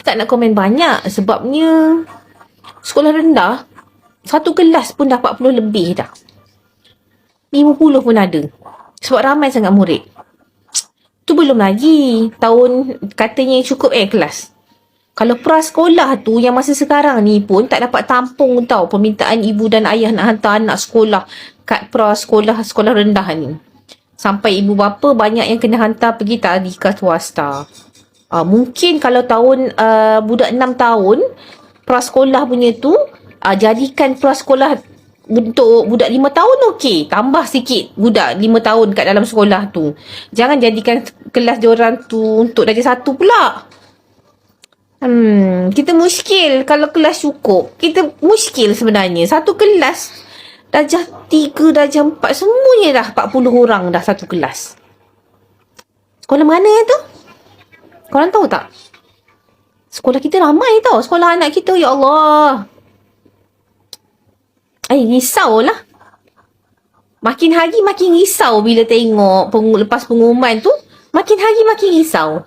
kita tak nak komen banyak sebabnya sekolah rendah, satu kelas pun dah 40 lebih dah. 50 pun ada. Sebab ramai sangat murid. Tu belum lagi tahun katanya cukup kelas. Kalau prasekolah tu yang masa sekarang ni pun tak dapat tampung tau permintaan ibu dan ayah nak hantar anak sekolah kat sekolah rendah ni. Sampai ibu bapa banyak yang kena hantar pergi tadika swasta. Mungkin kalau tahun budak 6 tahun prasekolah punya tu, jadikan prasekolah untuk budak 5 tahun okey. Tambah sikit budak 5 tahun kat dalam sekolah tu. Jangan jadikan kelas diorang tu untuk darjah 1 pula. Kita muskil kalau kelas cukup. Kita muskil sebenarnya. Satu kelas darjah 3, darjah 4 semuanya dah 40 orang dah satu kelas. Sekolah mana yang tu? Korang tahu tak? Sekolah kita ramai tau. Sekolah anak kita, ya Allah. Risaulah. Makin hari makin risau bila tengok lepas pengumuman tu. Makin hari makin risau.